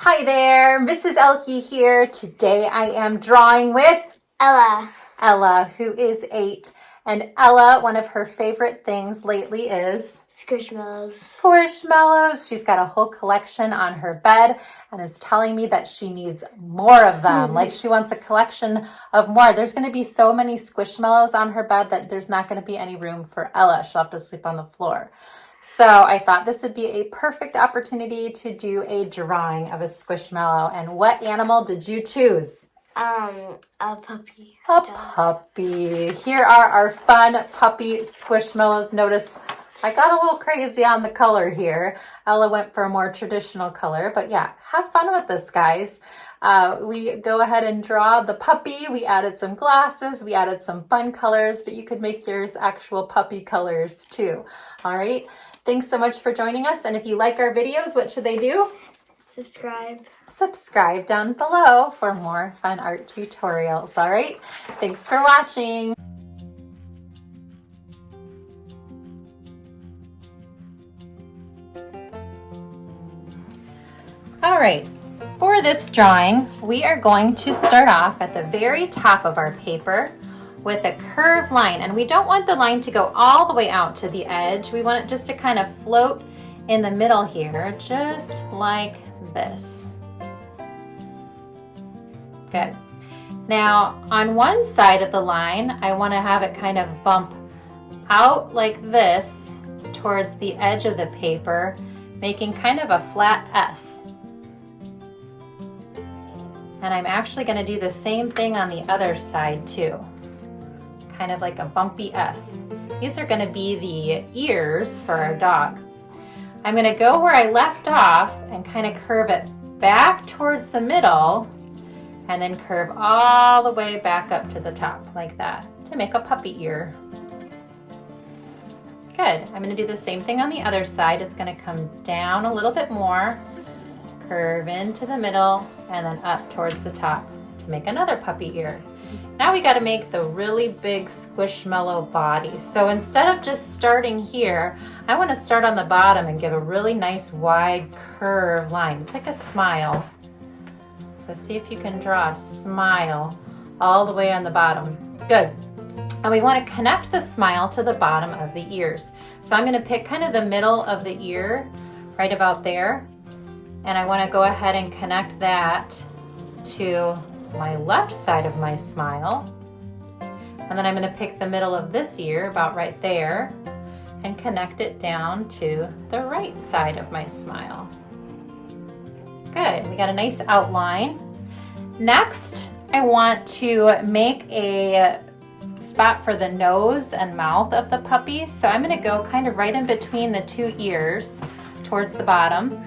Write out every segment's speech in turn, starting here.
Hi there, Mrs. Ehlke here. Today I am drawing with Ella, who is 8. And Ella, one of her favorite things lately is Squishmallows. She's got a whole collection on her bed and is telling me that she needs more of them. Like she wants a collection of more. There's going to be so many Squishmallows on her bed that there's not going to be any room for Ella. She'll have to sleep on the floor. So I thought this would be a perfect opportunity to do a drawing of a Squishmallow. And what animal did you choose? A puppy. A puppy. Here are our fun puppy Squishmallows. Notice I got a little crazy on the color here. Ella went for a more traditional color, but yeah, have fun with this, guys. We go ahead and draw the puppy. We added some glasses. We added some fun colors, but you could make yours actual puppy colors too. All right. Thanks so much for joining us. And if you like our videos, what should they do? Subscribe down below for more fun art tutorials. All right. Thanks for watching. All right. For this drawing, we are going to start off at the very top of our paper with a curved line, and we don't want the line to go all the way out to the edge. We want it just to kind of float in the middle here, just like this. Good. Now, on one side of the line, I want to have it kind of bump out like this towards the edge of the paper, making kind of a flat S. And I'm actually going to do the same thing on the other side too. Kind of like a bumpy S. These are going to be the ears for our dog. I'm going to go where I left off and kind of curve it back towards the middle and then curve all the way back up to the top like that to make a puppy ear. Good. I'm going to do the same thing on the other side. It's going to come down a little bit more, curve into the middle, and then up towards the top to make another puppy ear. Now we got to make the really big Squishmallow body. So instead of just starting here, I want to start on the bottom and give a really nice wide curved line. It's like a smile. So see if you can draw a smile all the way on the bottom. Good. And we want to connect the smile to the bottom of the ears. So I'm going to pick kind of the middle of the ear, right about there. And I want to go ahead and connect that to my left side of my smile. And then I'm going to pick the middle of this ear about right there and connect it down to the right side of my smile. Good, we got a nice outline. Next, I want to make a spot for the nose and mouth of the puppy. So I'm going to go kind of right in between the two ears towards the bottom.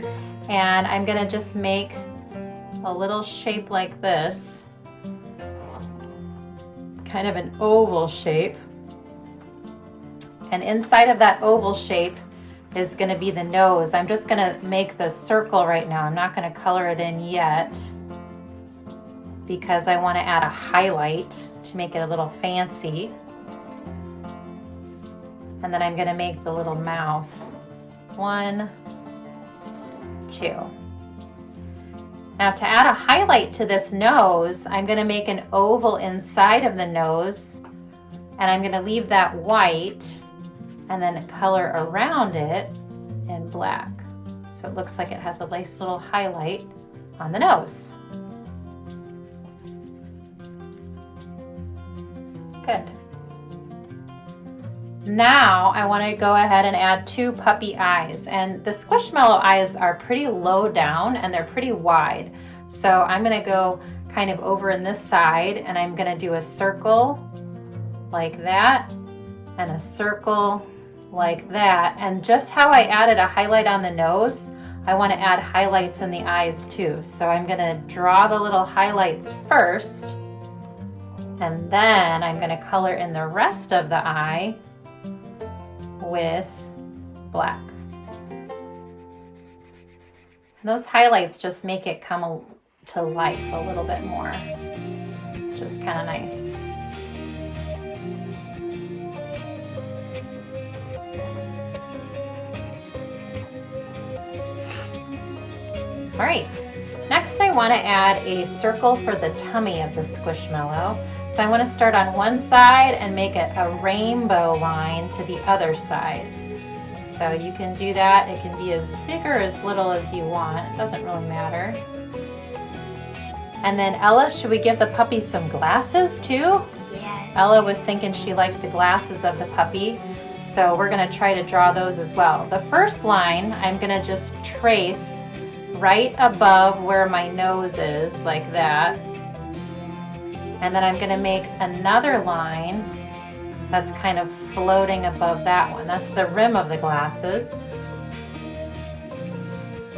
And I'm going to just make a little shape like this, kind of an oval shape. And inside of that oval shape is going to be the nose. I'm just going to make the circle right now. I'm not going to color it in yet because I want to add a highlight to make it a little fancy. And then I'm going to make the little mouth. 1, 2. Now to add a highlight to this nose, I'm going to make an oval inside of the nose, and I'm going to leave that white and then color around it in black. So it looks like it has a nice little highlight on the nose. Good. Now I want to go ahead and add 2 puppy eyes, and the Squishmallow eyes are pretty low down and they're pretty wide. So I'm going to go kind of over in this side and I'm going to do a circle like that and a circle like that. And just how I added a highlight on the nose, I want to add highlights in the eyes too. So I'm going to draw the little highlights first, and then I'm going to color in the rest of the eye with black. And those highlights just make it come to life a little bit more. Just kind of nice. All right, Next, I want to add a circle for the tummy of the Squishmallow. So I want to start on one side and make it a rainbow line to the other side. So you can do that. It can be as big or as little as you want. It doesn't really matter. And then Ella, should we give the puppy some glasses too? Yes. Ella was thinking she liked the glasses of the puppy. So we're going to try to draw those as well. The first line, I'm going to just trace right above where my nose is, like that. And then I'm going to make another line that's kind of floating above that one. That's the rim of the glasses.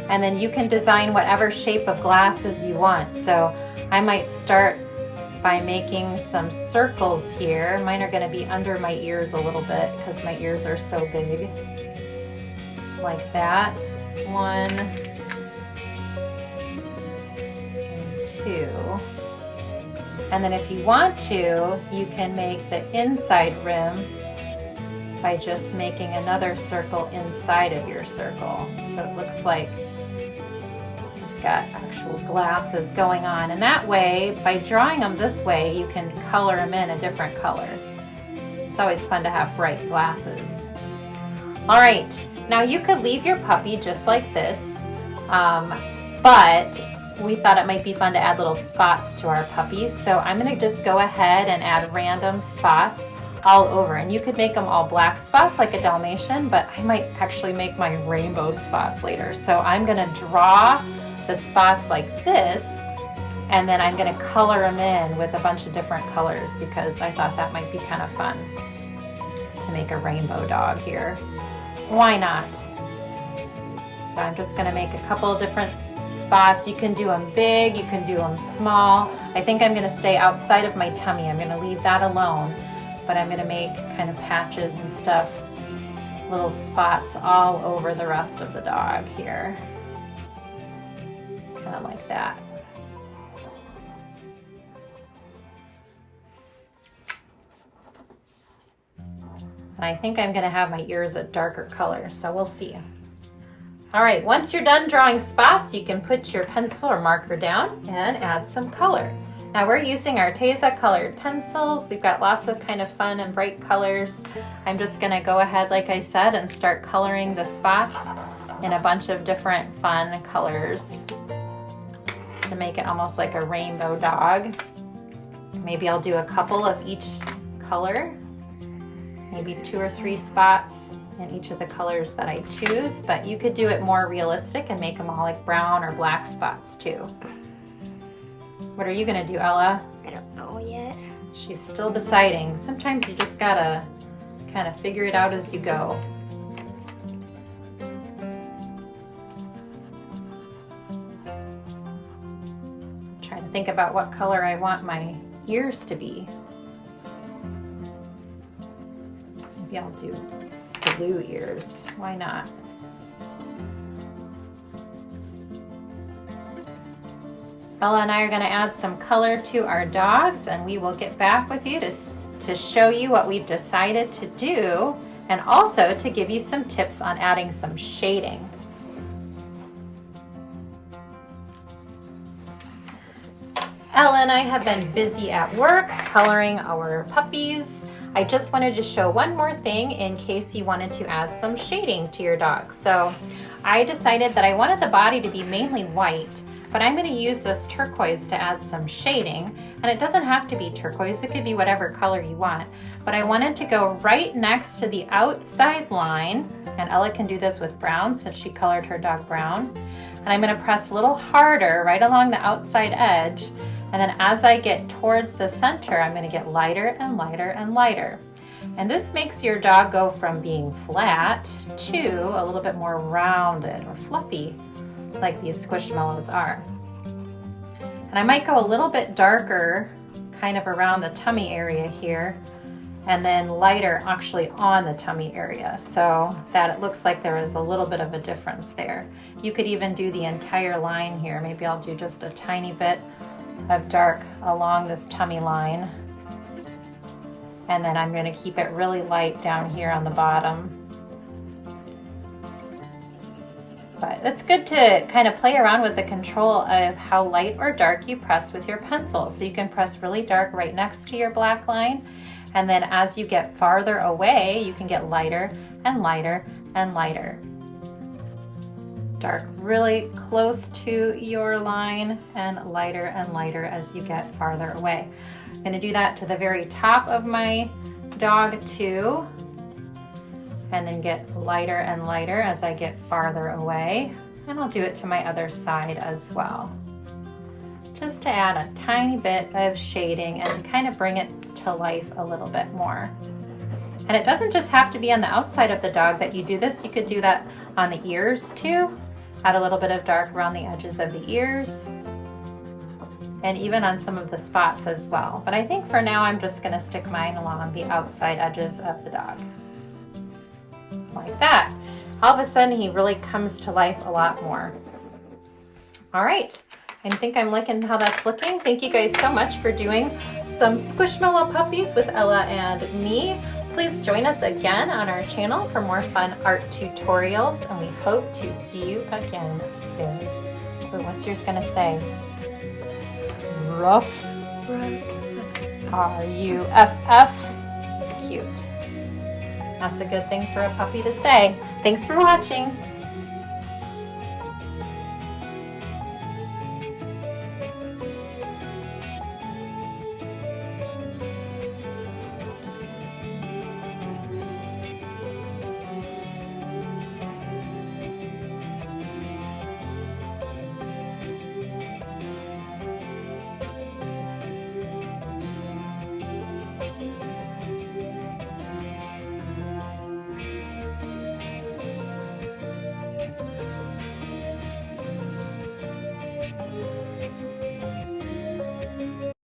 And then you can design whatever shape of glasses you want. So I might start by making some circles here. Mine are going to be under my ears a little bit because my ears are so big. Like that. 1 and 2. And then if you want to, you can make the inside rim by just making another circle inside of your circle. So it looks like he's got actual glasses going on. And that way, by drawing them this way, you can color them in a different color. It's always fun to have bright glasses. All right, now you could leave your puppy just like this, but we thought it might be fun to add little spots to our puppies. So I'm gonna just go ahead and add random spots all over. And you could make them all black spots like a Dalmatian, but I might actually make my rainbow spots later. So I'm gonna draw the spots like this, and then I'm gonna color them in with a bunch of different colors because I thought that might be kind of fun to make a rainbow dog here. Why not? So I'm just gonna make a couple of different spots. You can do them big, you can do them small. I think I'm gonna stay outside of my tummy. I'm gonna leave that alone, but I'm gonna make kind of patches and stuff, little spots all over the rest of the dog here. Kind of like that. And I think I'm gonna have my ears a darker color, so we'll see. All right, once you're done drawing spots, you can put your pencil or marker down and add some color. Now we're using Arteza colored pencils. We've got lots of kind of fun and bright colors. I'm just gonna go ahead, like I said, and start coloring the spots in a bunch of different fun colors to make it almost like a rainbow dog. Maybe I'll do a couple of each color, maybe 2 or 3 spots in each of the colors that I choose, but you could do it more realistic and make them all like brown or black spots too. What are you gonna do, Ella? I don't know yet. She's still deciding. Sometimes you just gotta kind of figure it out as you go. Trying to think about what color I want my ears to be. Maybe I'll do blue ears. Why not? Ella and I are going to add some color to our dogs, and we will get back with you to show you what we've decided to do, and also to give you some tips on adding some shading. Ella and I have been busy at work coloring our puppies. I just wanted to show one more thing in case you wanted to add some shading to your dog. So I decided that I wanted the body to be mainly white, but I'm going to use this turquoise to add some shading. And it doesn't have to be turquoise, it could be whatever color you want. But I wanted to go right next to the outside line, and Ella can do this with brown since she colored her dog brown. And I'm going to press a little harder right along the outside edge. And then as I get towards the center, I'm going to get lighter and lighter and lighter. And this makes your dog go from being flat to a little bit more rounded or fluffy, like these Squishmallows are. And I might go a little bit darker kind of around the tummy area here, and then lighter actually on the tummy area, so that it looks like there is a little bit of a difference there. You could even do the entire line here. Maybe I'll do just a tiny bit of dark along this tummy line, and then I'm going to keep it really light down here on the bottom. But it's good to kind of play around with the control of how light or dark you press with your pencil. So you can press really dark right next to your black line, and then as you get farther away, you can get lighter and lighter and lighter. Dark really close to your line and lighter as you get farther away. I'm going to do that to the very top of my dog too, and then get lighter and lighter as I get farther away. And I'll do it to my other side as well, just to add a tiny bit of shading and to kind of bring it to life a little bit more. And it doesn't just have to be on the outside of the dog that you do this. You could do that on the ears too. Add a little bit of dark around the edges of the ears, and even on some of the spots as well. But I think for now I'm just going to stick mine along the outside edges of the dog. Like that. All of a sudden he really comes to life a lot more. All right, I think I'm liking how that's looking. Thank you guys so much for doing some Squishmallow puppies with Ella and me. Please join us again on our channel for more fun art tutorials, and we hope to see you again soon. But what's yours gonna say? Ruff. R-U-F-F. Cute. That's a good thing for a puppy to say. Thanks for watching.